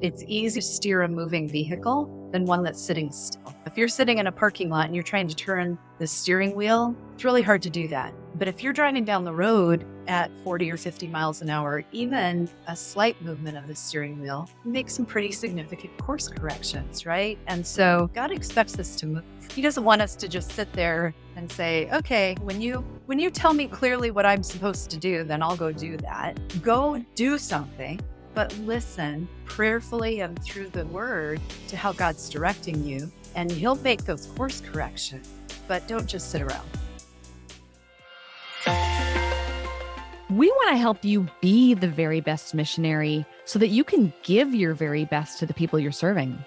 It's easier to steer a moving vehicle than one that's sitting still. If you're sitting in a parking lot and you're trying to turn the steering wheel, it's really hard to do that. But if you're driving down the road at 40 or 50 miles an hour, even a slight movement of the steering wheel makes some pretty significant course corrections, right? And so God expects us to move. He doesn't want us to just sit there and say, okay, when you tell me clearly what I'm supposed to do, then I'll go do that. Go do something. But listen prayerfully and through the word to how God's directing you, and he'll make those course corrections, but don't just sit around. We want to help you be the very best missionary so that you can give your very best to the people you're serving.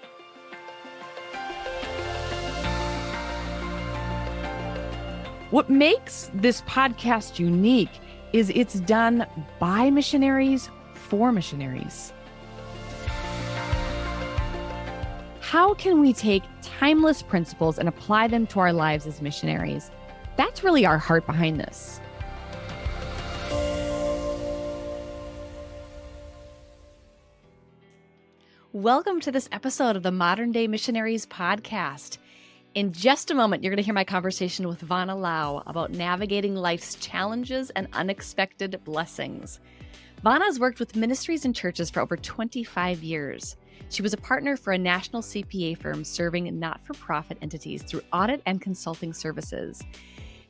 What makes this podcast unique is it's done by missionaries for missionaries. How can we take timeless principles and apply them to our lives as missionaries? That's really our heart behind this. Welcome to this episode of the Modern Day Missionaries podcast. In just a moment, you're going to hear my conversation with Vonna Laue about navigating life's challenges and unexpected blessings. Vonna has worked with ministries and churches for over 25 years. She was a partner for a national CPA firm serving not-for-profit entities through audit and consulting services.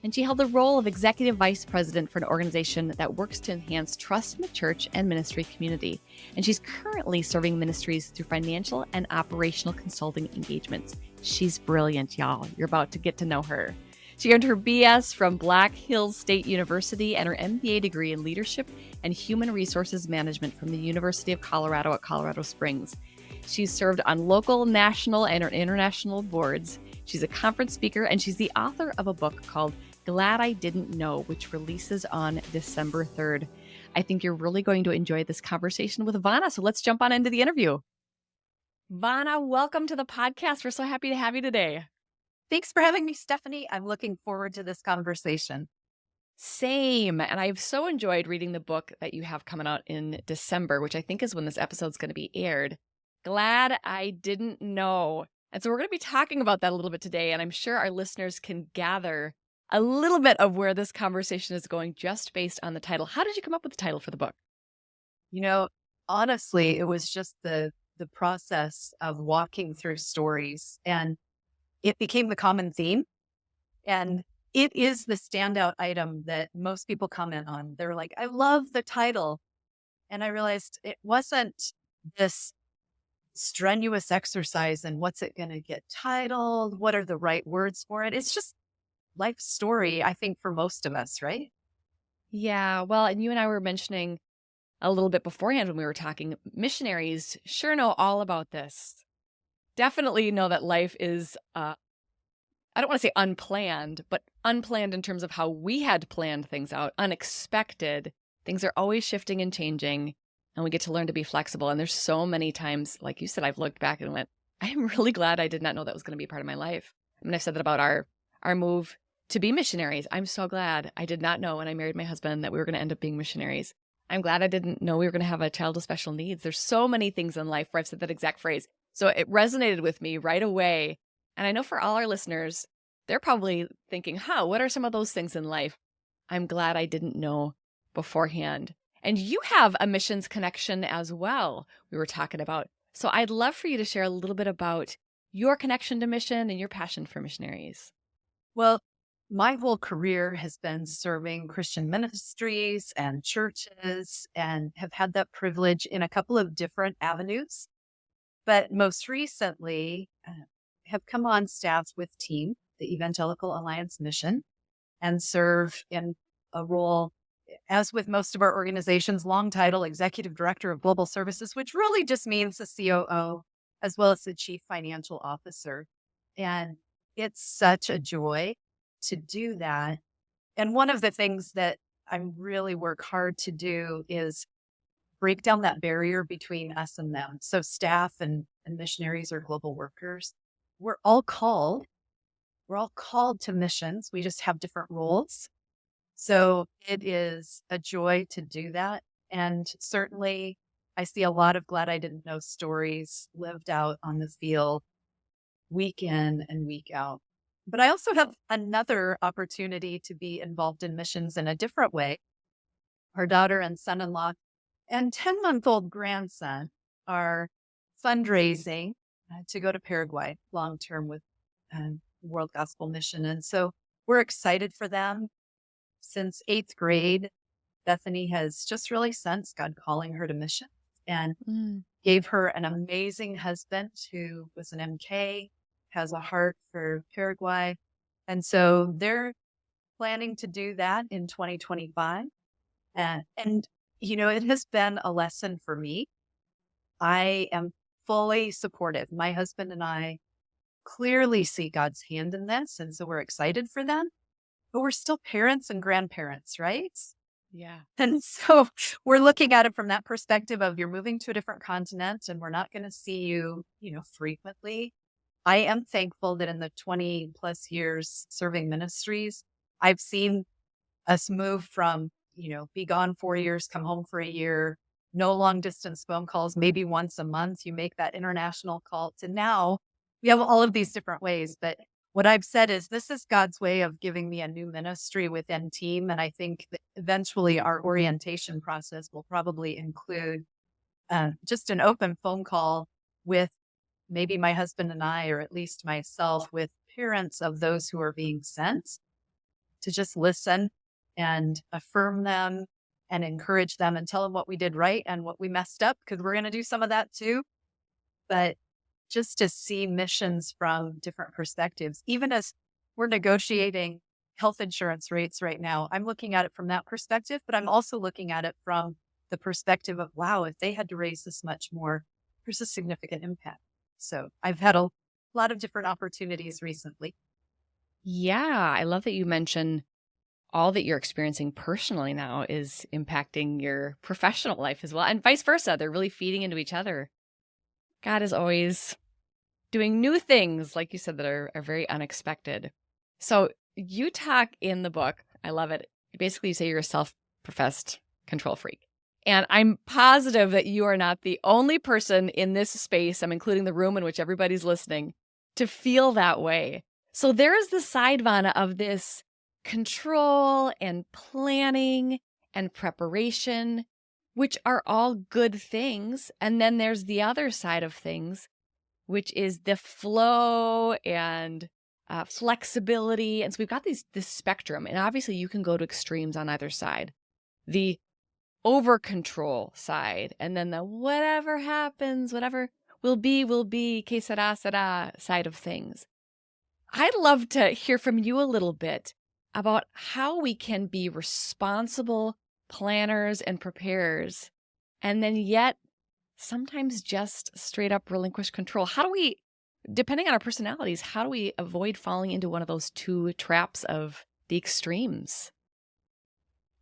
And she held the role of executive vice president for an organization that works to enhance trust in the church and ministry community. And she's currently serving ministries through financial and operational consulting engagements. She's brilliant, y'all. You're about to get to know her. She earned her BS from Black Hills State University and her MBA degree in leadership and human resources management from the University of Colorado at Colorado Springs. She's served on local, national, and international boards. She's a conference speaker, and she's the author of a book called Glad I Didn't Know, which releases on December 3rd. I think you're really going to enjoy this conversation with Vonna, so let's jump on into the interview. Vonna, welcome to the podcast. We're so happy to have you today. Thanks for having me, Stephanie. I'm looking forward to this conversation. Same. And I've so enjoyed reading the book that you have coming out in December, which I think is when this episode's going to be aired. Glad I Didn't Know. And so we're going to be talking about that a little bit today, and I'm sure our listeners can gather a little bit of where this conversation is going just based on the title. How did you come up with the title for the book? You know, honestly, it was just the process of walking through stories, and it became the common theme. And it is the standout item that most people comment on. They're like, I love the title. And I realized it wasn't this strenuous exercise in what's it going to get titled? What are the right words for it? It's just life story, I think, for most of us, right? Yeah, well, and you and I were mentioning a little bit beforehand when we were talking, missionaries sure know all about this. Definitely know that life is, I don't want to say unplanned, but unplanned in terms of how we had planned things out, unexpected. Things are always shifting and changing, and we get to learn to be flexible. And there's so many times, like you said, I've looked back and went, I am really glad I did not know that was going to be part of my life. I mean, I said that about our move to be missionaries. I'm so glad I did not know when I married my husband that we were going to end up being missionaries. I'm glad I didn't know we were going to have a child with special needs. There's so many things in life where I've said that exact phrase. So it resonated with me right away. And I know for all our listeners, they're probably thinking, what are some of those things in life? I'm glad I didn't know beforehand. And you have a missions connection as well, we were talking about. So I'd love for you to share a little bit about your connection to mission and your passion for missionaries. Well, my whole career has been serving Christian ministries and churches, and have had that privilege in a couple of different avenues. But most recently, have come on staff with TEAM, the Evangelical Alliance Mission, and serve in a role, as with most of our organizations, long title, Executive Director of Global Services, which really just means the COO, as well as the Chief Financial Officer. And it's such a joy to do that. And one of the things that I really work hard to do is break down that barrier between us and them. So staff and missionaries or global workers, we're all called to missions. We just have different roles. So it is a joy to do that. And certainly I see a lot of glad I didn't know stories lived out on the field week in and week out. But I also have another opportunity to be involved in missions in a different way. Our daughter and son in law and 10-month-old grandson are fundraising to go to Paraguay long term with World Gospel Mission. And so we're excited for them. Since 8th grade, Bethany has just really sensed God calling her to mission and gave her an amazing husband who was an MK, has a heart for Paraguay. And so they're planning to do that in 2025. And it has been a lesson for me. I am fully supportive. My husband and I clearly see God's hand in this. And so we're excited for them, but we're still parents and grandparents, right? Yeah. And so we're looking at it from that perspective of you're moving to a different continent and we're not going to see you, frequently. I am thankful that in the 20 plus years serving ministries, I've seen us move from, be gone 4 years, come home for a year, no long distance phone calls, maybe once a month, you make that international call, to now we have all of these different ways. But what I've said is this is God's way of giving me a new ministry within team. And I think that eventually our orientation process will probably include just an open phone call with maybe my husband and I, or at least myself, with parents of those who are being sent, to just listen and affirm them and encourage them and tell them what we did right and what we messed up, because we're going to do some of that too. But just to see missions from different perspectives, even as we're negotiating health insurance rates right now, I'm looking at it from that perspective, but I'm also looking at it from the perspective of, wow, if they had to raise this much more, there's a significant impact. So I've had a lot of different opportunities recently. Yeah. I love that you mention all that you're experiencing personally now is impacting your professional life as well, and vice versa. They're really feeding into each other. God is always doing new things, like you said, that are very unexpected. So you talk in the book, I love it. Basically, you say you're a self-professed control freak. And I'm positive that you are not the only person in this space, I'm including the room in which everybody's listening, to feel that way. So there is the side, Vonna, of this control and planning and preparation, which are all good things. And then there's the other side of things, which is the flow and flexibility. And so we've got this spectrum. And obviously you can go to extremes on either side. The over control side, and then the whatever happens, whatever will be, que será side of things. I'd love to hear from you a little bit about how we can be responsible planners and preparers, and then yet sometimes just straight up relinquish control. How do we, depending on our personalities, how do we avoid falling into one of those two traps of the extremes?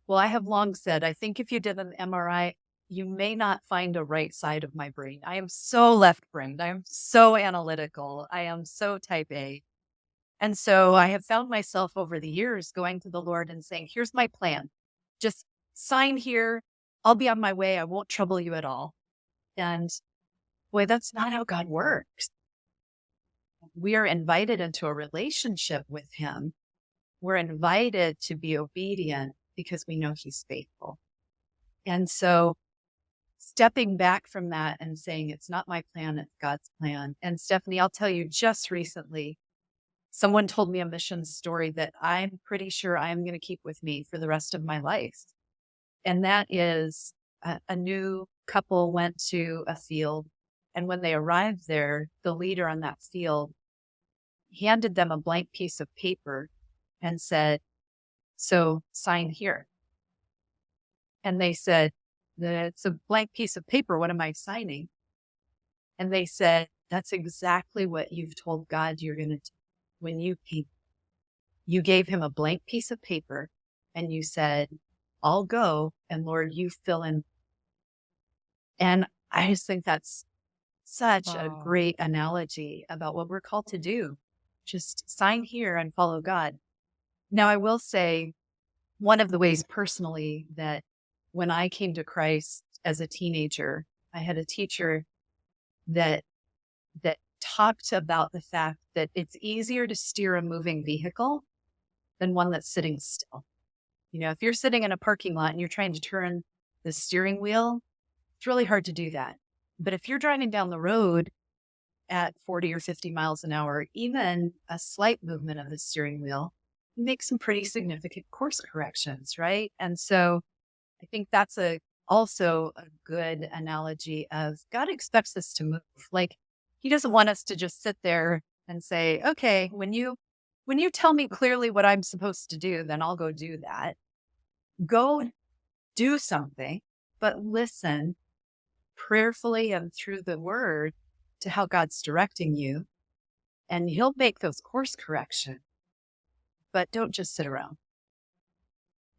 Well, I have long said, I think if you did an MRI, you may not find a right side of my brain. I am so left-brained. I am so analytical. I am so type A. And so I have found myself over the years going to the Lord and saying, here's my plan. Just sign here. I'll be on my way. I won't trouble you at all. And boy, that's not how God works. We are invited into a relationship with him. We're invited to be obedient because we know he's faithful. And so stepping back from that and saying, it's not my plan, it's God's plan. And Stephanie, I'll tell you, just recently, someone told me a mission story that I'm pretty sure I'm going to keep with me for the rest of my life. And that is a new couple went to a field. And when they arrived there, the leader on that field handed them a blank piece of paper and said, so sign here. And they said, it's a blank piece of paper. What am I signing? And they said, that's exactly what you've told God you're going to do. When you came, you gave him a blank piece of paper and you said, I'll go, and Lord, you fill in. And I just think that's such a great analogy about what we're called to do. Just sign here and follow God. Now, I will say one of the ways personally that when I came to Christ as a teenager, I had a teacher that talked about the fact that it's easier to steer a moving vehicle than one that's sitting still. If you're sitting in a parking lot and you're trying to turn the steering wheel, it's really hard to do that. But if you're driving down the road at 40 or 50 miles an hour, even a slight movement of the steering wheel, you make some pretty significant course corrections, right? And so I think that's also a good analogy of God expects us to move. Like, he doesn't want us to just sit there and say, okay, when you tell me clearly what I'm supposed to do, then I'll go do that. Go do something, but listen prayerfully and through the word to how God's directing you, and he'll make those course corrections, but don't just sit around.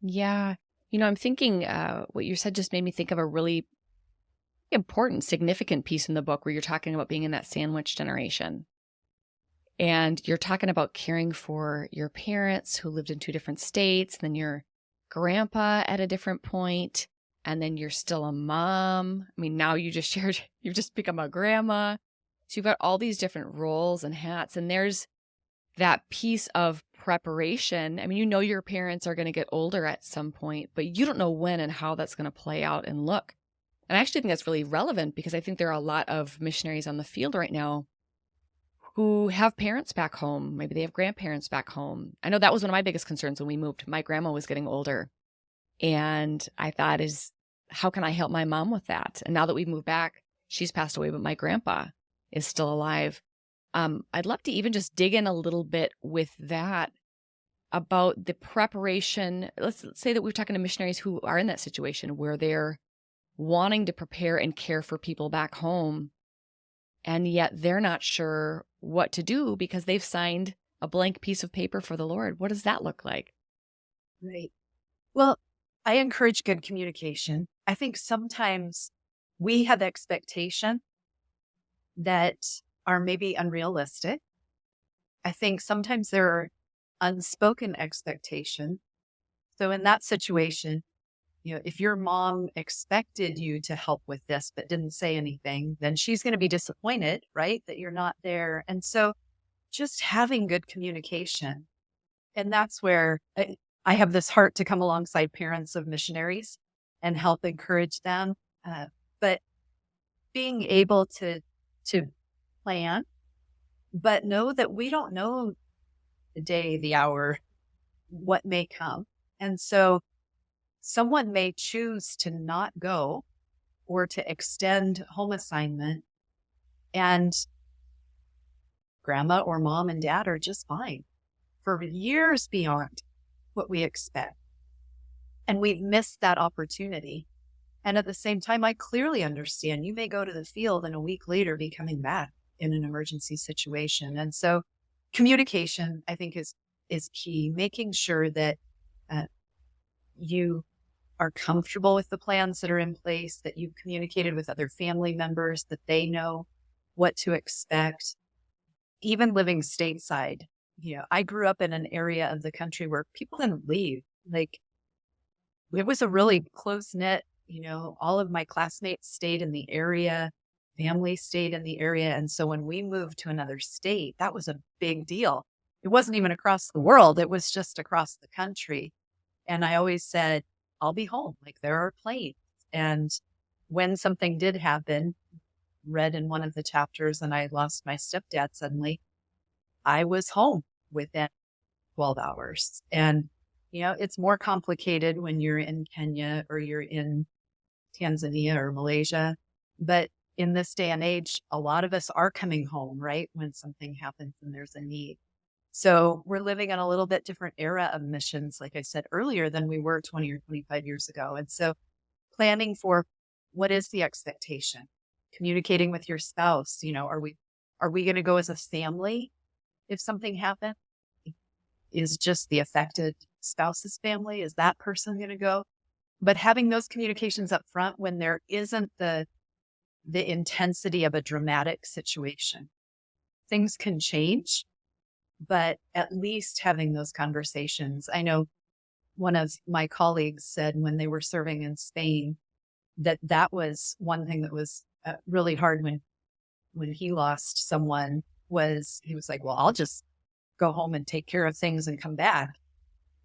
Yeah. I'm thinking what you said just made me think of a really important, significant piece in the book where you're talking about being in that sandwich generation. And you're talking about caring for your parents who lived in two different states, then your grandpa at a different point, and then you're still a mom. I mean, now you just shared, you've just become a grandma. So you've got all these different roles and hats, and there's that piece of preparation. I mean, your parents are going to get older at some point, but you don't know when and how that's going to play out and look. And I actually think that's really relevant because I think there are a lot of missionaries on the field right now who have parents back home. Maybe they have grandparents back home. I know that was one of my biggest concerns when we moved. My grandma was getting older. And I thought, how can I help my mom with that? And now that we've moved back, she's passed away, but my grandpa is still alive. I'd love to even just dig in a little bit with that about the preparation. Let's say that we're talking to missionaries who are in that situation where they're wanting to prepare and care for people back home, and yet they're not sure what to do because they've signed a blank piece of paper for the Lord. What does that look like? Right. Well, I encourage good communication. I think sometimes we have expectation that are maybe unrealistic. I think sometimes there are unspoken expectations. So in that situation, if your mom expected you to help with this but didn't say anything, then she's going to be disappointed, right? That you're not there. And so just having good communication. And that's where I have this heart to come alongside parents of missionaries and help encourage them. But being able to plan, but know that we don't know the day, the hour, what may come. And so someone may choose to not go or to extend home assignment, and grandma or mom and dad are just fine for years beyond what we expect. And we've missed that opportunity. And at the same time, I clearly understand you may go to the field and a week later be coming back in an emergency situation. And so communication, I think, is key, making sure that you are comfortable with the plans that are in place, that you've communicated with other family members, that they know what to expect. Even living stateside, I grew up in an area of the country where people didn't leave. Like, it was a really close knit, all of my classmates stayed in the area, family stayed in the area. And so when we moved to another state, that was a big deal. It wasn't even across the world. It was just across the country. And I always said, I'll be home. Like, there are planes. And when something did happen, read in one of the chapters, and I lost my stepdad suddenly, I was home within 12 hours. And, it's more complicated when you're in Kenya or you're in Tanzania or Malaysia. But in this day and age, a lot of us are coming home, right? When something happens and there's a need. So we're living in a little bit different era of missions, like I said earlier, than we were 20 or 25 years ago. And so planning for what is the expectation, communicating with your spouse, are we going to go as a family if something happens? Is just the affected spouse's family? Is that person going to go? But having those communications up front when there isn't the intensity of a dramatic situation. Things can change, but at least having those conversations. I know one of my colleagues said when they were serving in Spain, that was one thing that was really hard when he lost someone. Was he was like, well, I'll just go home and take care of things and come back.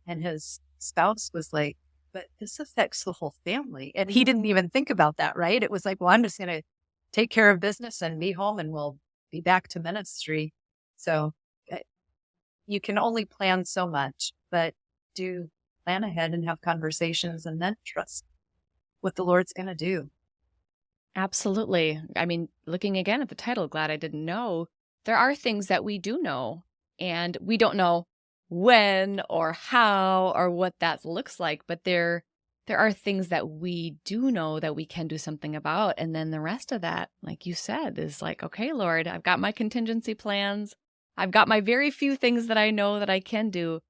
And his spouse was like, but this affects the whole family. And he didn't even think about that, right? It was like, well, I'm just going to take care of business and be home and we'll be back to ministry. So you can only plan so much, but do plan ahead and have conversations and then trust what the Lord's going to do. Absolutely. I mean, looking again at the title, Glad I Didn't Know, there are things that we do know, and we don't know when or how or what that looks like, but there are things that we do know that we can do something about. And then the rest of that, like you said, is like, okay, Lord, I've got my contingency plans. I've got my very few things that I know that I can do.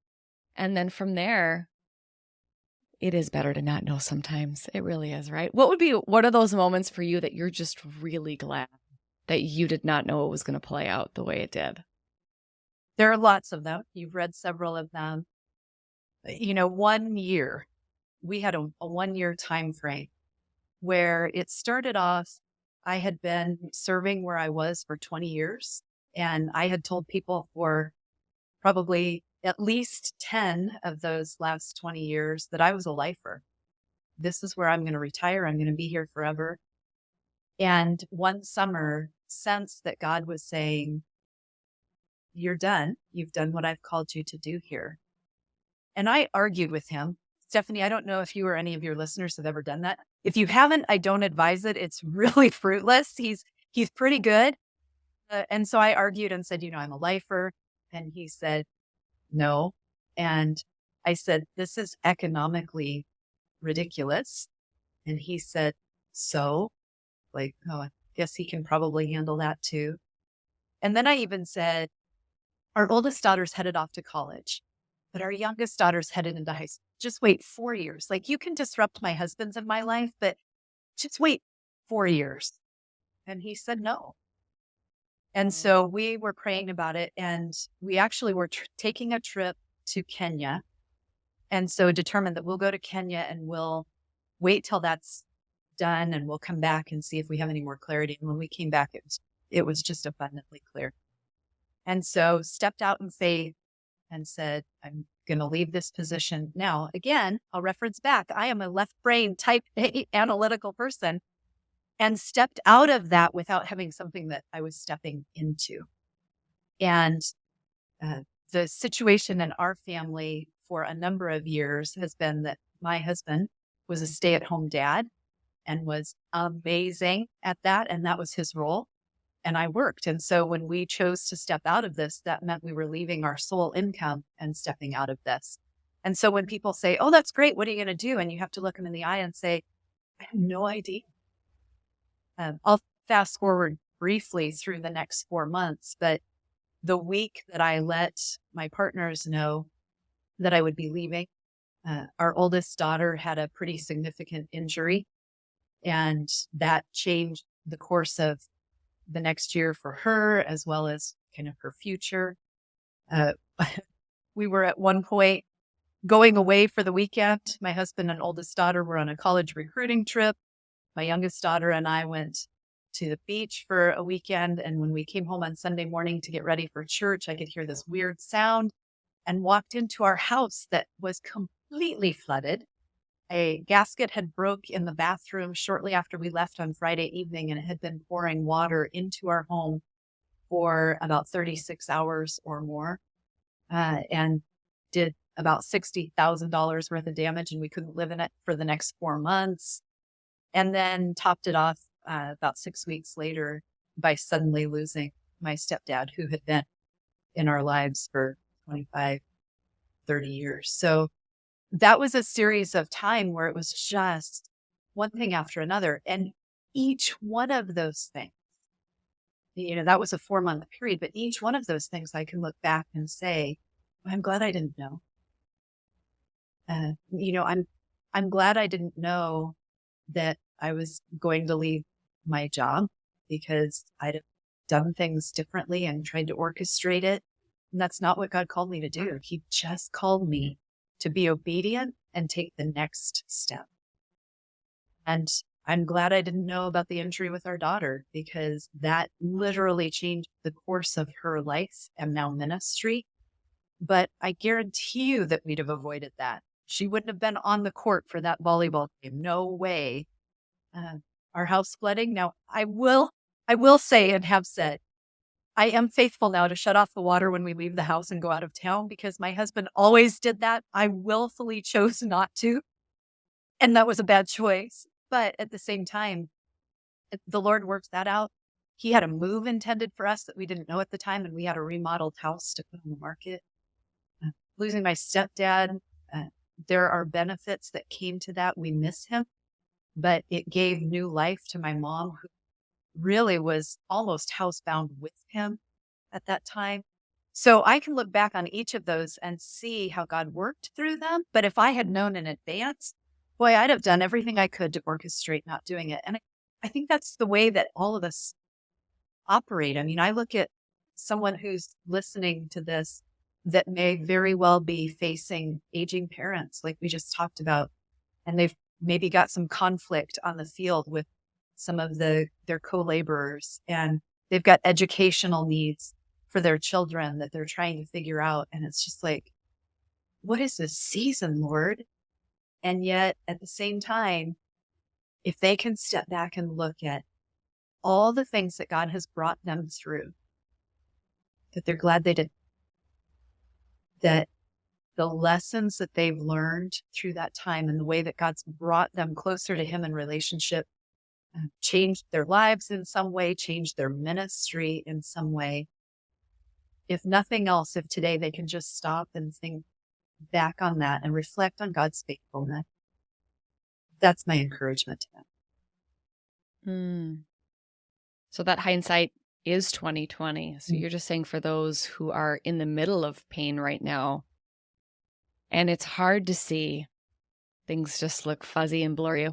And then from there, it is better to not know sometimes. It really is, right? What are those moments for you that you're just really glad that you did not know it was going to play out the way it did? There are lots of them. You've read several of them. 1 year, we had a 1 year time frame where it started off. I had been serving where I was for 20 years, and I had told people for probably at least 10 of those last 20 years that I was a lifer. This is where I'm going to retire. I'm going to be here forever. And one summer, sensed that God was saying, you're done. You've done what I've called you to do here. And I argued with him. Stephanie, I don't know if you or any of your listeners have ever done that. If you haven't, I don't advise it. It's really fruitless. He's pretty good. And so I argued and said, I'm a lifer. And he said, no. And I said, this is economically ridiculous. And he said, so, like, oh, I guess he can probably handle that too. And then I even said, our oldest daughter's headed off to college, but our youngest daughter's headed into high school. Just wait 4 years. Like, you can disrupt my husband's in my life, but just wait 4 years. And he said no. And so we were praying about it, and we actually were taking a trip to Kenya. And so determined that we'll go to Kenya and we'll wait till that's done, and we'll come back and see if we have any more clarity. And when we came back, it was just abundantly clear. And so stepped out in faith and said, I'm going to leave this position. Now, again, I'll reference back. I am a left brain type A analytical person, and stepped out of that without having something that I was stepping into. And the situation in our family for a number of years has been that my husband was a stay-at-home dad and was amazing at that. And that was his role. And I worked. And so when we chose to step out of this, that meant we were leaving our sole income and stepping out of this. And so when people say, oh, that's great, what are you going to do? And you have to look them in the eye and say, I have no idea. I'll fast forward briefly through the next 4 months, but the week that I let my partners know that I would be leaving, our oldest daughter had a pretty significant injury, and that changed the course of the next year for her, as well as kind of her future. We were at one point going away for the weekend. My husband and oldest daughter were on a college recruiting trip. My youngest daughter and I went to the beach for a weekend. And when we came home on Sunday morning to get ready for church, I could hear this weird sound and walked into our house that was completely flooded. A gasket had broke in the bathroom shortly after we left on Friday evening, and it had been pouring water into our home for about 36 hours or more, and did about $60,000 worth of damage, and we couldn't live in it for the next 4 months. And then topped it off about 6 weeks later by suddenly losing my stepdad, who had been in our lives for 25, 30 years. So that was a series of time where it was just one thing after another. And each one of those things, that was a 4-month period, but each one of those things I can look back and say, I'm glad I didn't know. I'm glad I didn't know that I was going to leave my job, because I'd have done things differently and tried to orchestrate it. And that's not what God called me to do. He just called me to be obedient and take the next step. And I'm glad I didn't know about the injury with our daughter, because that literally changed the course of her life and now ministry. But I guarantee you that we'd have avoided that. She wouldn't have been on the court for that volleyball game. No way. Uh, our house flooding. Now, I will say and have said, I am faithful now to shut off the water when we leave the house and go out of town, because my husband always did that. I willfully chose not to, and that was a bad choice. But at the same time, the Lord worked that out. He had a move intended for us that we didn't know at the time, and we had a remodeled house to put on the market. Losing my stepdad, uh, there are benefits that came to that. We miss him, but it gave new life to my mom, who really was almost housebound with him at that time. So I can look back on each of those and see how God worked through them. But if I had known in advance, boy, I'd have done everything I could to orchestrate not doing it. And I think that's the way that all of us operate. I mean, I look at someone who's listening to this that may very well be facing aging parents, like we just talked about, and they've maybe got some conflict on the field with some of their co-laborers, and they've got educational needs for their children that they're trying to figure out. And it's just like, what is this season, Lord? And yet at the same time, if they can step back and look at all the things that God has brought them through, that they're glad they did, that the lessons that they've learned through that time and the way that God's brought them closer to Him in relationship, changed their lives in some way, changed their ministry in some way. If nothing else, if today they can just stop and think back on that and reflect on God's faithfulness, that's my encouragement to them. So that hindsight is 2020. So you're just saying for those who are in the middle of pain right now, and it's hard to see, things just look fuzzy and blurry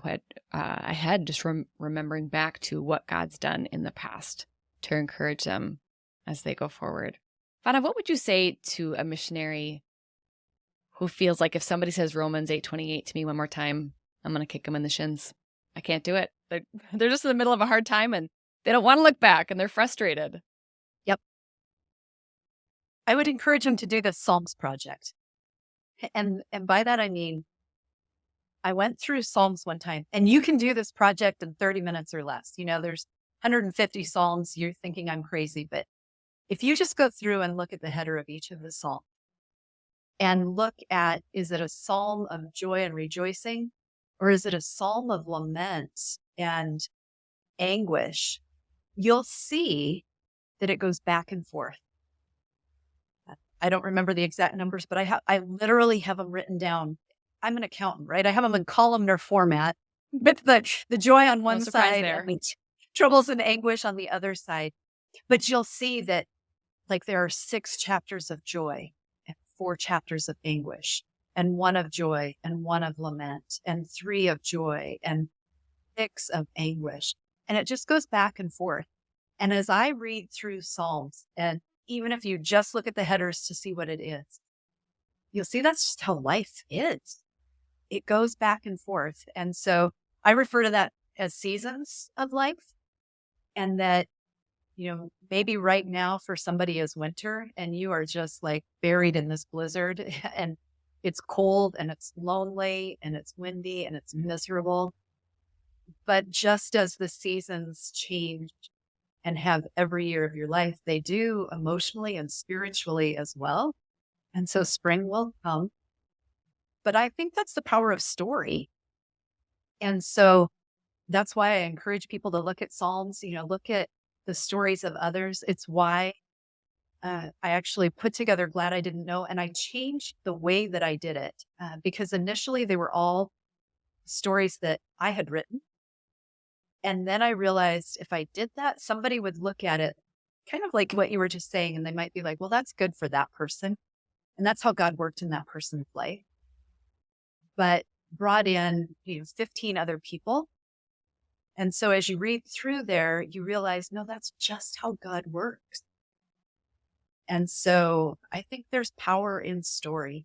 ahead, just remembering back to what God's done in the past to encourage them as they go forward. Vonna, what would you say to a missionary who feels like if somebody says Romans 8:28 to me one more time, I'm going to kick them in the shins? I can't do it. They're just in the middle of a hard time and they don't want to look back and they're frustrated. Yep. I would encourage them to do the Psalms project. And by that, I mean, I went through Psalms one time, and you can do this project in 30 minutes or less. You know, there's 150 Psalms. You're thinking I'm crazy, but if you just go through and look at the header of each of the Psalms and look at, is it a psalm of joy and rejoicing, or is it a psalm of lament and anguish? You'll see that it goes back and forth. I don't remember the exact numbers, but I literally have them written down. I'm an accountant, right? I have them in columnar format, but the joy on one side and troubles and anguish on the other side. But you'll see that, like, there are 6 chapters of joy and 4 chapters of anguish, and 1 of joy and 1 of lament, and 3 of joy and 6 of anguish. And it just goes back and forth. And as I read through Psalms, and even if you just look at the headers to see what it is, you'll see that's just how life is. It goes back and forth. And so I refer to that as seasons of life. And that, you know, maybe right now for somebody is winter and you are just like buried in this blizzard and it's cold and it's lonely and it's windy and it's miserable. But just as the seasons change and have every year of your life, they do emotionally and spiritually as well. And so spring will come. But I think that's the power of story. And so that's why I encourage people to look at Psalms, you know, look at the stories of others. It's why I actually put together Glad I Didn't Know, and I changed the way that I did it because initially they were all stories that I had written. And then I realized if I did that, somebody would look at it kind of like what you were just saying, and they might be like, well, that's good for that person. And that's how God worked in that person's life. But brought in, 15 other people. And so as you read through there, you realize, no, that's just how God works. And so I think there's power in story.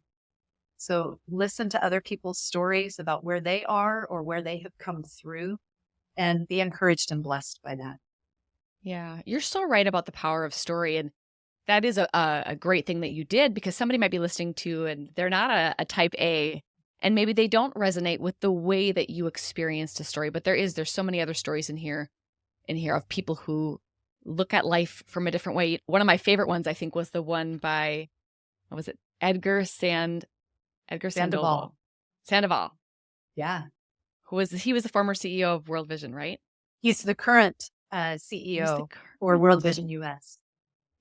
So listen to other people's stories about where they are or where they have come through. and be encouraged and blessed by that. Yeah, you're so right about the power of story. And that is a great thing that you did, because somebody might be listening to and they're not a type A, and maybe they don't resonate with the way that you experienced a story. But there's so many other stories in here of people who look at life from a different way. One of my favorite ones, I think, was the one by, what was it? Edgar Sandoval. Sandoval, Yeah. he was the former CEO of World Vision, right? He's the current He was the CEO for current World World Vision Vision. US.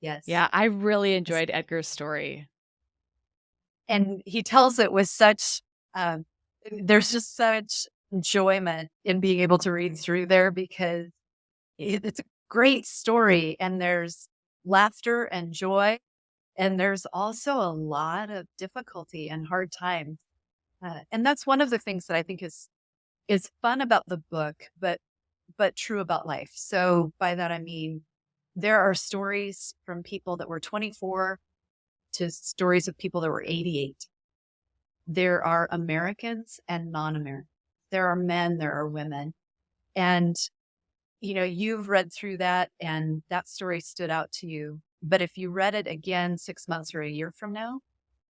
Yes. Yeah, I really enjoyed Edgar's story. And he tells it with such, there's just such enjoyment in being able to read through there, because it's a great story, and there's laughter and joy. And there's also a lot of difficulty and hard times. And that's one of the things that I think is fun about the book, but true about life. So by that I mean there are stories from people that were 24 to stories of people that were 88. There are Americans and non-Americans. There are men, there are women. And you've read through that and that story stood out to you. But if you read it again 6 months or a year from now,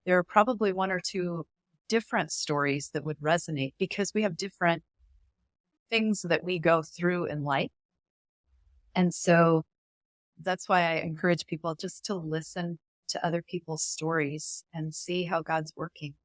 there are probably one or two different stories that would resonate, because we have different things that we go through in life. And so that's why I encourage people just to listen to other people's stories and see how God's working.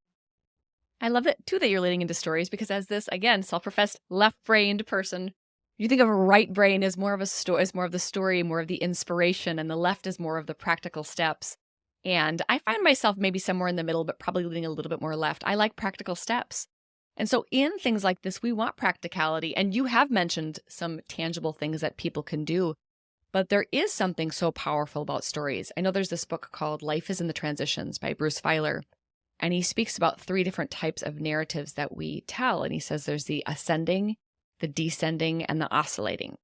I love it too that you're leading into stories, because as this, again, self-professed left-brained person, you think of a right brain as more of is more of the story, more of the inspiration, and the left is more of the practical steps. And I find myself maybe somewhere in the middle, but probably leaning a little bit more left. I like practical steps. And so in things like this, we want practicality. And you have mentioned some tangible things that people can do, but there is something so powerful about stories. I know there's this book called Life is in the Transitions by Bruce Feiler. And he speaks about 3 different types of narratives that we tell. And he says there's the ascending, the descending, and the oscillating.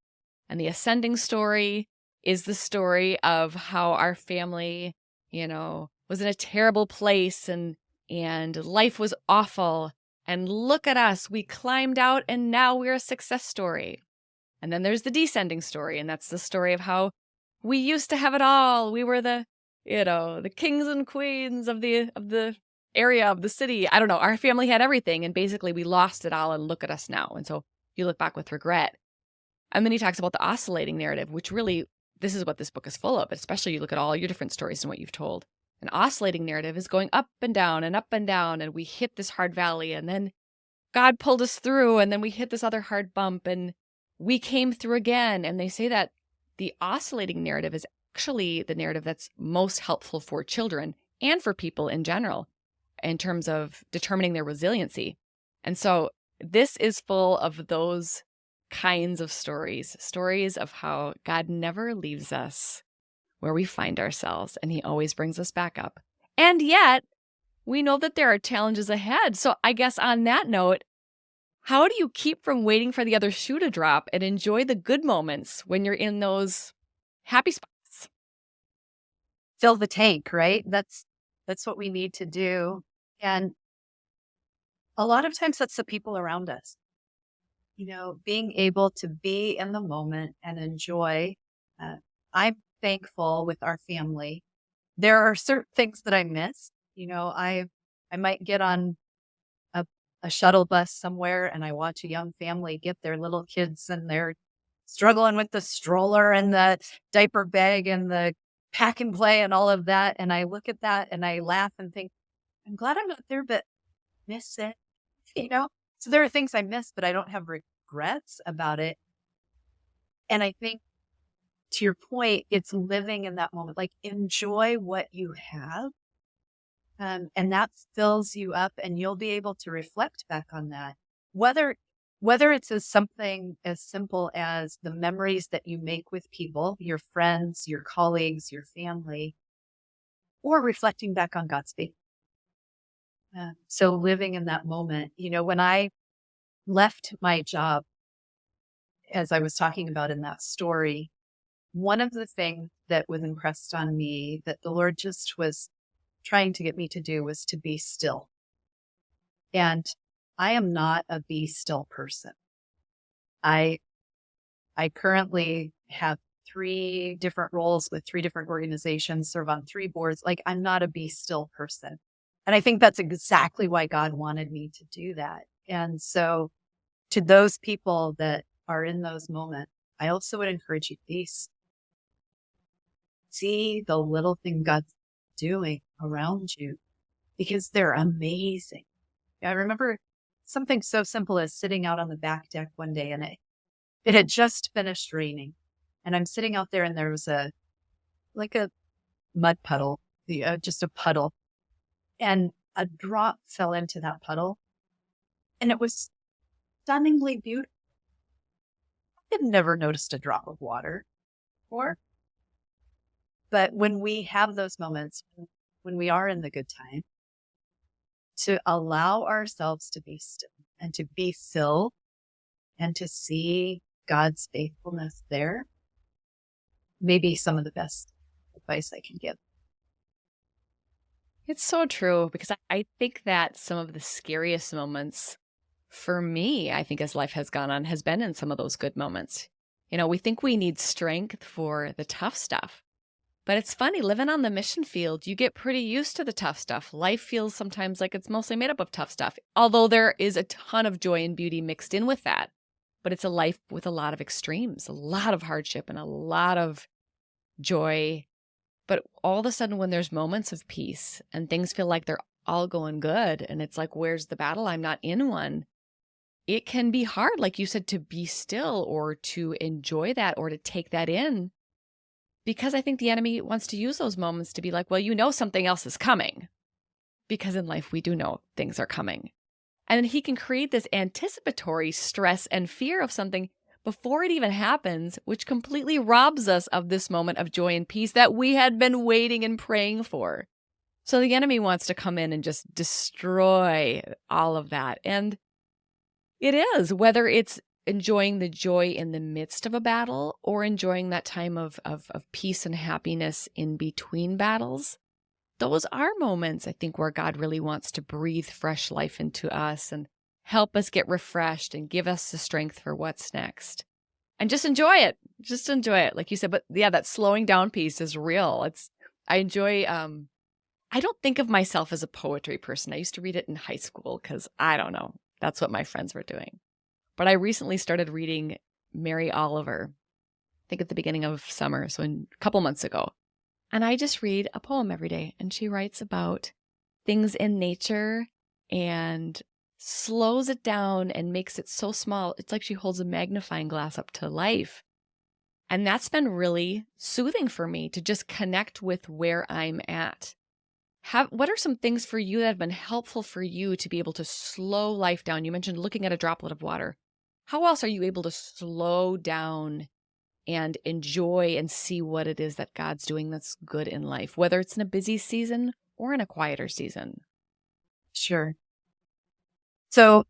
And the ascending story is the story of how our family, was in a terrible place and life was awful. And look at us, we climbed out and now we're a success story. And then there's the descending story, and that's the story of how we used to have it all. We were the kings and queens of the area of the city. I don't know. Our family had everything, and basically we lost it all, and look at us now. And so you look back with regret. And then he talks about the oscillating narrative, which really, this is what this book is full of, especially you look at all your different stories and what you've told. An oscillating narrative is going up and down and up and down, and we hit this hard valley, and then God pulled us through, and then we hit this other hard bump, and we came through again. And they say that the oscillating narrative is actually the narrative that's most helpful for children and for people in general in terms of determining their resiliency. And so this is full of those kinds of stories of how God never leaves us where we find ourselves, and he always brings us back up. And yet, we know that there are challenges ahead. So I guess on that note, how do you keep from waiting for the other shoe to drop and enjoy the good moments when you're in those happy spots? Fill the tank, right? That's what we need to do. And a lot of times that's the people around us. Being able to be in the moment and enjoy. I'm thankful with our family. There are certain things that I miss. I might get on a shuttle bus somewhere and I watch a young family get their little kids and they're struggling with the stroller and the diaper bag and the pack and play and all of that. And I look at that and I laugh and think, I'm glad I'm not there, but miss it, So there are things I miss, but I don't have regrets about it. And I think to your point, it's living in that moment, like enjoy what you have. And that fills you up and you'll be able to reflect back on that. Whether it's something as simple as the memories that you make with people, your friends, your colleagues, your family, or reflecting back on God's faith. So living in that moment, when I left my job, as I was talking about in that story, one of the things that was impressed on me that the Lord just was trying to get me to do was to be still. And I am not a be still person. I I currently have 3 different roles with 3 different organizations, serve on 3 boards. Like, I'm not a be still person. And I think that's exactly why God wanted me to do that. And so to those people that are in those moments, I also would encourage you to see the little thing God's doing around you because they're amazing. I remember something so simple as sitting out on the back deck one day, and it had just finished raining. And I'm sitting out there and there was a mud puddle, just a puddle, and a drop fell into that puddle, and it was stunningly beautiful. I had never noticed a drop of water before. But when we have those moments, when we are in the good time, to allow ourselves to be still and to be still and to see God's faithfulness there, may be some of the best advice I can give. It's so true because I think that some of the scariest moments for me, I think as life has gone on, has been in some of those good moments. We think we need strength for the tough stuff. But it's funny, living on the mission field, you get pretty used to the tough stuff. Life feels sometimes like it's mostly made up of tough stuff, although there is a ton of joy and beauty mixed in with that. But it's a life with a lot of extremes, a lot of hardship and a lot of joy. But all of a sudden, when there's moments of peace and things feel like they're all going good, and it's like, where's the battle? I'm not in one. It can be hard, like you said, to be still or to enjoy that or to take that in. Because I think the enemy wants to use those moments to be like, well, something else is coming. Because in life, we do know things are coming. And he can create this anticipatory stress and fear of something before it even happens, which completely robs us of this moment of joy and peace that we had been waiting and praying for. So the enemy wants to come in and just destroy all of that. And it is, whether it's enjoying the joy in the midst of a battle or enjoying that time of peace and happiness in between battles. Those are moments, I think, where God really wants to breathe fresh life into us and help us get refreshed and give us the strength for what's next. And just enjoy it. Just enjoy it. Like you said, but yeah, that slowing down piece is real. I enjoy, I don't think of myself as a poetry person. I used to read it in high school because I don't know. That's what my friends were doing. But I recently started reading Mary Oliver, I think at the beginning of summer, so a couple months ago. And I just read a poem every day. And she writes about things in nature and slows it down and makes it so small. It's like she holds a magnifying glass up to life. And that's been really soothing for me to just connect with where I'm at. What are some things for you that have been helpful for you to be able to slow life down? You mentioned looking at a droplet of water. How else are you able to slow down and enjoy and see what it is that God's doing that's good in life, whether it's in a busy season or in a quieter season? Sure. So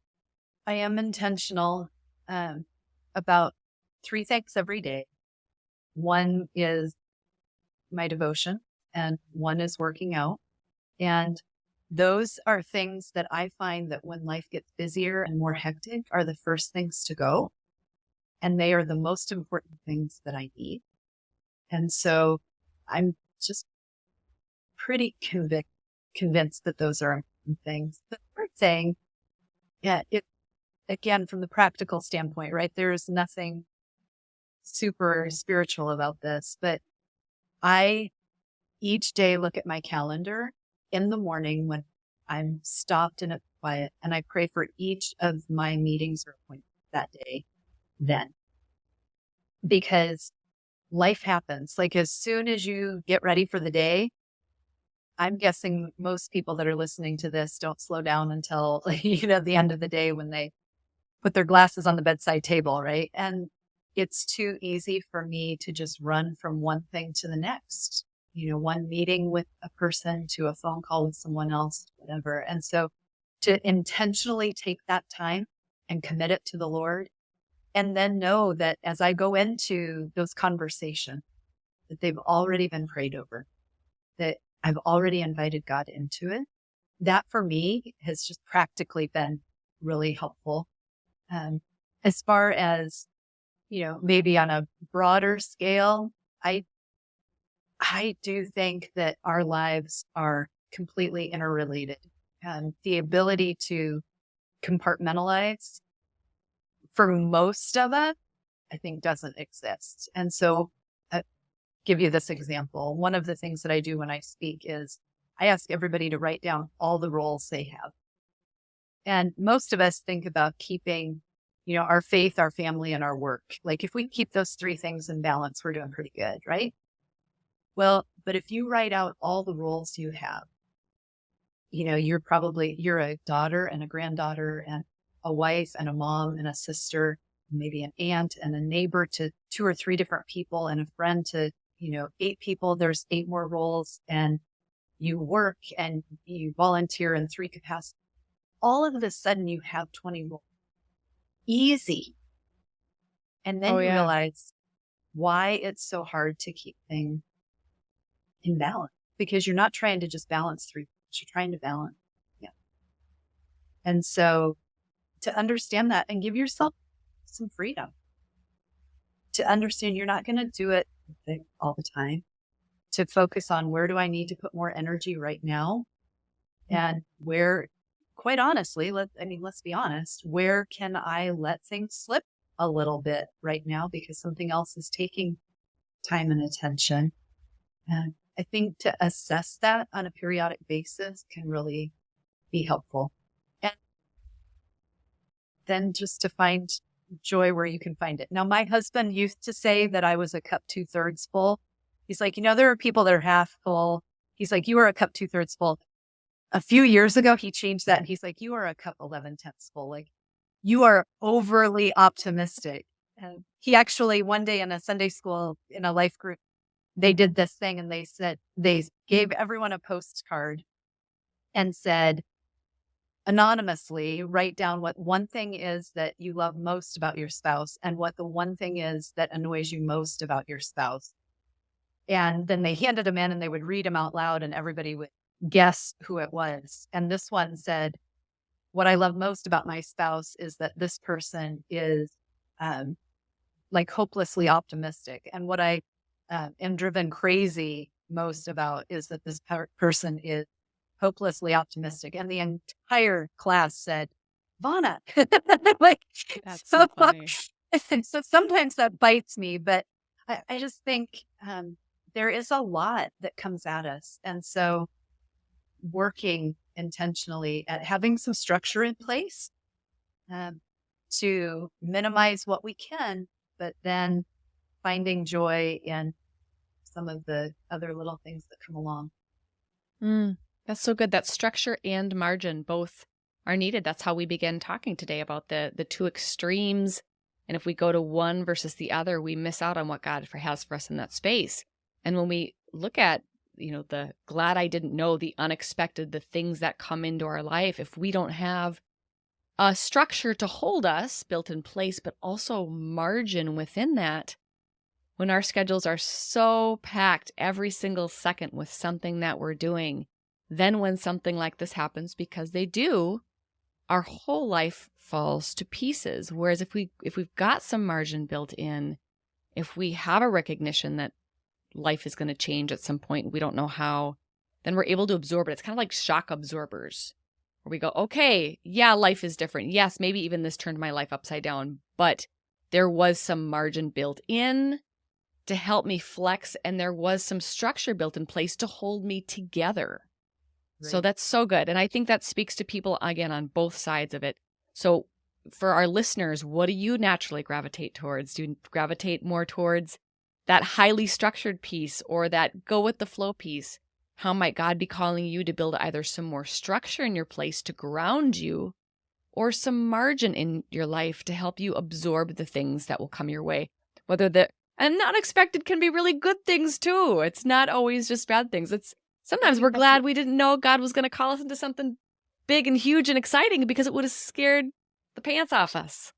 I am intentional about 3 things every day. One is my devotion, and one is working out. And those are things that I find that when life gets busier and more hectic are the first things to go. And they are the most important things that I need. And so I'm just pretty convinced that those are important things. The third thing, again, from the practical standpoint, right? There's nothing super spiritual about this, but I each day look at my calendar in the morning when I'm stopped and it's quiet, and I pray for each of my meetings or appointments that day then. Because life happens. Like as soon as you get ready for the day, I'm guessing most people that are listening to this don't slow down until, the end of the day when they put their glasses on the bedside table, right? And it's too easy for me to just run from one thing to the next, one meeting with a person to a phone call with someone else, whatever. And so to intentionally take that time and commit it to the Lord, and then know that as I go into those conversations, that they've already been prayed over, that I've already invited God into it. That for me has just practically been really helpful. As far as, maybe on a broader scale, I do think that our lives are completely interrelated. The ability to compartmentalize for most of us, I think, doesn't exist. And so I'll give you this example. One of the things that I do when I speak is I ask everybody to write down all the roles they have. And most of us think about keeping, our faith, our family, and our work. Like if we keep those three things in balance, we're doing pretty good, right? Well, but if you write out all the roles you have, you're a daughter and a granddaughter and a wife and a mom and a sister, maybe an aunt and a neighbor to 2 or 3 different people and a friend to, 8 people. There's 8 more roles, and you work and you volunteer in 3 capacities. All of a sudden you have 20 roles. Easy. And then Oh, you yeah. realize why it's so hard to keep things in balance, because you're not trying to just balance 3, you're trying to balance. Yeah. And so to understand that and give yourself some freedom to understand you're not going to do it all the time, to focus on where do I need to put more energy right now, and where, quite honestly, let's be honest, where can I let things slip a little bit right now because something else is taking time and attention. And I think to assess that on a periodic basis can really be helpful. And then just to find joy where you can find it. Now, my husband used to say that I was a cup 2/3 full. He's like, there are people that are half full. He's like, you are a cup 2/3 full. A few years ago, he changed that. And he's like, you are a cup 11/10 full. Like, you are overly optimistic. And he actually, one day in a Sunday school, in a life group, they did this thing and they gave everyone a postcard and said, anonymously, write down what one thing is that you love most about your spouse and what the one thing is that annoys you most about your spouse. And then they handed them in and they would read them out loud and everybody would guess who it was. And this one said, what I love most about my spouse is that this person is like hopelessly optimistic. And what I am driven crazy most about is that this person is hopelessly optimistic. And the entire class said, Vonna. Like, That's so funny. So sometimes that bites me, but I just think there is a lot that comes at us. And so working intentionally at having some structure in place to minimize what we can, but then finding joy in some of the other little things that come along. That's so good. That structure and margin both are needed. That's how we began talking today about the 2 extremes. And if we go to one versus the other, we miss out on what God has for us in that space. And when we look at, the glad I didn't know, the unexpected, the things that come into our life, if we don't have a structure to hold us built in place, but also margin within that, when our schedules are so packed every single second with something that we're doing, then when something like this happens, because they do, our whole life falls to pieces. Whereas if we've got some margin built in, if we have a recognition that life is going to change at some point, we don't know how, then we're able to absorb it. It's kind of like shock absorbers, where we go, okay, yeah, life is different. Yes, maybe even this turned my life upside down, but there was some margin built in to help me flex, and there was some structure built in place to hold me together. Right. So that's so good. And I think that speaks to people, again, on both sides of it. So for our listeners, what do you naturally gravitate towards? Do you gravitate more towards that highly structured piece or that go with the flow piece? How might God be calling you to build either some more structure in your place to ground you, or some margin in your life to help you absorb the things that will come your way? And the unexpected can be really good things too. It's not always just bad things. Sometimes we're glad we didn't know God was going to call us into something big and huge and exciting, because it would have scared the pants off us.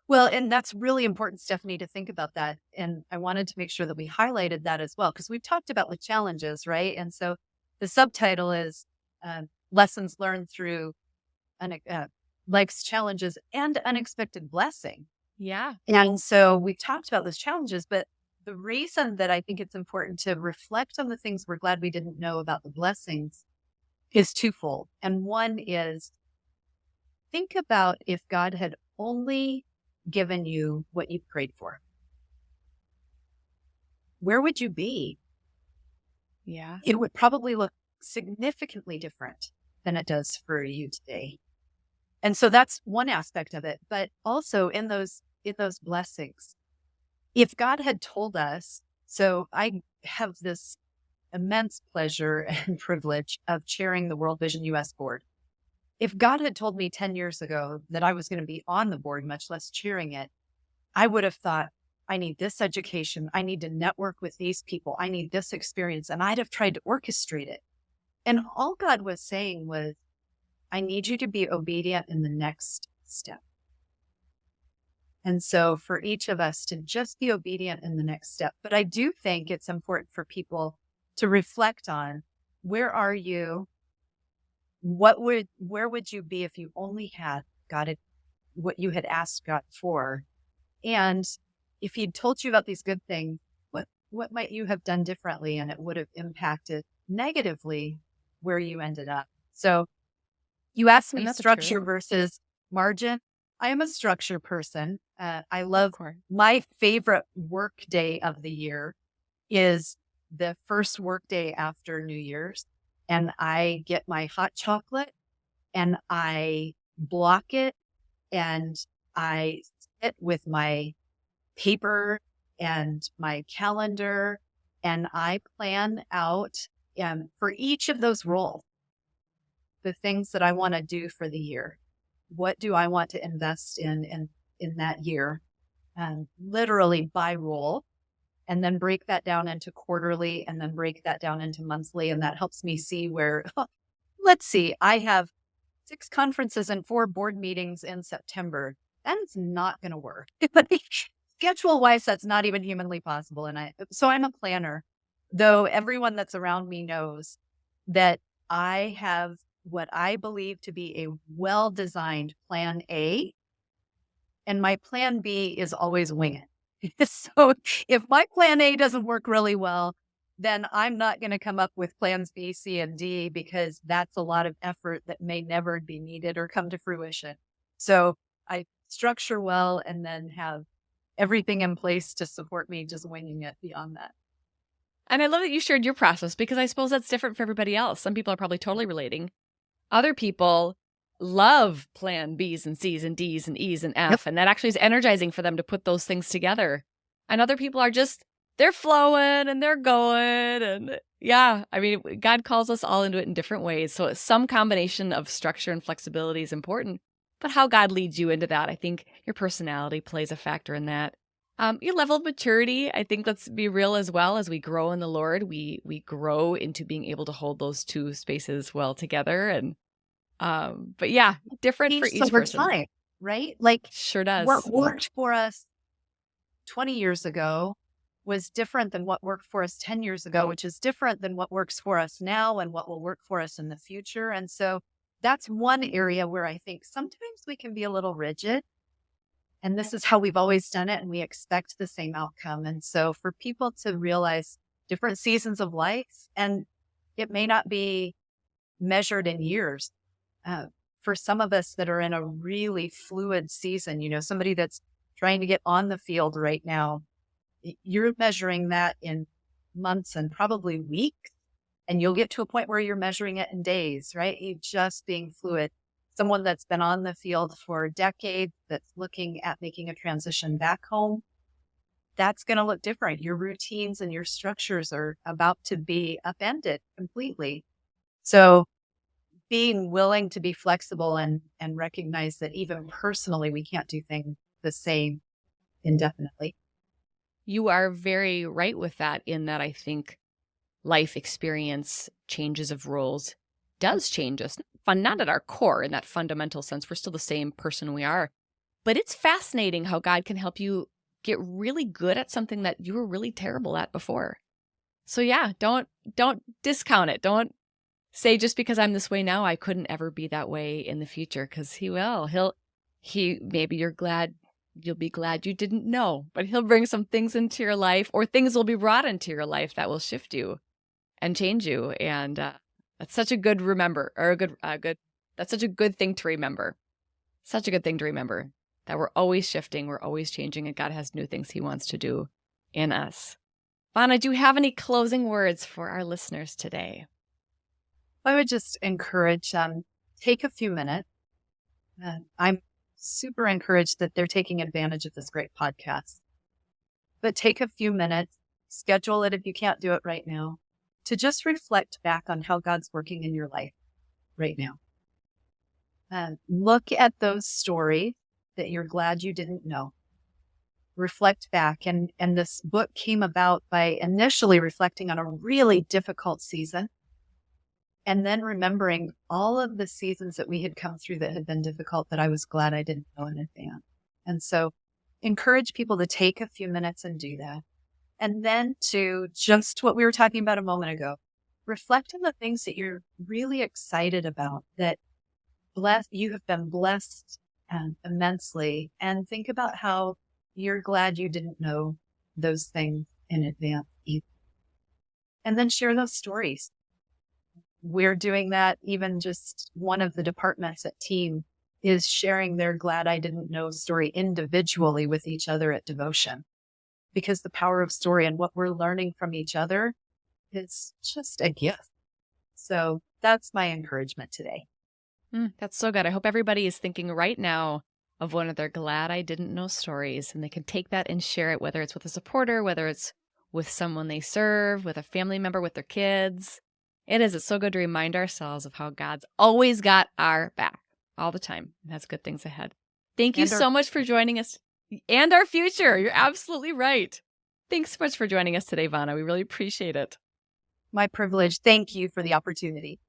Well, and that's really important, Stephanie, to think about that. And I wanted to make sure that we highlighted that as well, because we've talked about the challenges, right? And so the subtitle is Lessons Learned Through Life's Challenges and Unexpected Blessing. Yeah. And so we've talked about those challenges, but the reason that I think it's important to reflect on the things we're glad we didn't know about the blessings is twofold. And one is, think about if God had only given you what you prayed for, where would you be? Yeah. It would probably look significantly different than it does for you today. And so that's one aspect of it. But also in those blessings, if God had told us, so I have this immense pleasure and privilege of chairing the World Vision US board. If God had told me 10 years ago that I was going to be on the board, much less chairing it, I would have thought, I need this education. I need to network with these people. I need this experience. And I'd have tried to orchestrate it. And all God was saying was, I need you to be obedient in the next step. And so for each of us to just be obedient in the next step. But I do think it's important for people to reflect on, where are you? Where would you be if you only had got it, what you had asked God for? And if He'd told you about these good things, what might you have done differently? And it would have impacted negatively where you ended up. So you asked me And that's true. structure versus margin. I am a structure person. I Of love, course. my favorite work day of the year is the first work day after New Year's. And I get my hot chocolate and I block it and I sit with my paper and my calendar and I plan out for each of those roles, the things that I want to do for the year. What do I want to invest in that year? Literally by role, and then break that down into quarterly and then break that down into monthly. And that helps me see where, let's see, I have 6 conferences and 4 board meetings in September. That's not going to work. Schedule wise, that's not even humanly possible. And so I'm a planner, though everyone that's around me knows that I have what I believe to be a well-designed plan A, and my plan B is always wing it. So if my plan A doesn't work really well, then I'm not going to come up with plans B, C, and D, because that's a lot of effort that may never be needed or come to fruition. So I structure well and then have everything in place to support me just winging it beyond that. And I love that you shared your process, because I suppose that's different for everybody else. Some people are probably totally relating. Other people love plan B's and C's and D's and E's and Yep. F, and that actually is energizing for them to put those things together. And other people are just, they're flowing and they're going. And yeah, I mean, God calls us all into it in different ways. So some combination of structure and flexibility is important, but how God leads you into that, I think your personality plays a factor in that. Your level of maturity, I think, let's be real, as well as we grow in the Lord, we grow into being able to hold those two spaces well together. And but yeah, different for Changed each over person. time, right? Like Sure does. what worked for us 20 years ago was different than what worked for us 10 years ago, which is different than what works for us now and what will work for us in the future. And so that's one area where I think sometimes we can be a little rigid. And this is how we've always done it, and we expect the same outcome. And so for people to realize different seasons of life, and it may not be measured in years. For some of us that are in a really fluid season, somebody that's trying to get on the field right now, you're measuring that in months and probably weeks. And you'll get to a point where you're measuring it in days, right? You just being fluid. Someone that's been on the field for decades, that's looking at making a transition back home, that's going to look different. Your routines and your structures are about to be upended completely. So being willing to be flexible and recognize that even personally, we can't do things the same indefinitely. You are very right with that, in that I think life experience, changes of roles does change us. Not at our core in that fundamental sense. We're still the same person we are. But it's fascinating how God can help you get really good at something that you were really terrible at before. So yeah, don't discount it. Don't say, just because I'm this way now, I couldn't ever be that way in the future, because he will. Maybe you're glad You'll be glad you didn't know, but he'll bring some things into your life, or things will be brought into your life that will shift you and change you. And that's such a good remember, or that's such a good thing to remember. Such a good thing to remember, that we're always shifting, we're always changing, and God has new things he wants to do in us. Vonna, do you have any closing words for our listeners today? I would just encourage take a few minutes. I'm super encouraged that they're taking advantage of this great podcast. But take a few minutes, schedule it if you can't do it right now, to just reflect back on how God's working in your life right now. Look at those stories that you're glad you didn't know. Reflect back. And this book came about by initially reflecting on a really difficult season, and then remembering all of the seasons that we had come through that had been difficult that I was glad I didn't know in advance. And so encourage people to take a few minutes and do that. And then to just what we were talking about a moment ago, reflect on the things that you're really excited about, that you have been blessed immensely, and think about how you're glad you didn't know those things in advance either. And then share those stories. We're doing that. Even just one of the departments at team is sharing their glad I didn't know story individually with each other at devotion, because the power of story and what we're learning from each other is just a gift. So that's my encouragement today. That's so good. I hope everybody is thinking right now of one of their glad I didn't know stories, and they can take that and share it, whether it's with a supporter, whether it's with someone they serve, with a family member, with their kids. It's so good to remind ourselves of how God's always got our back all the time and has good things ahead. Thank you so much for joining us, and our future. You're absolutely right. Thanks so much for joining us today, Vonna. We really appreciate it. My privilege. Thank you for the opportunity.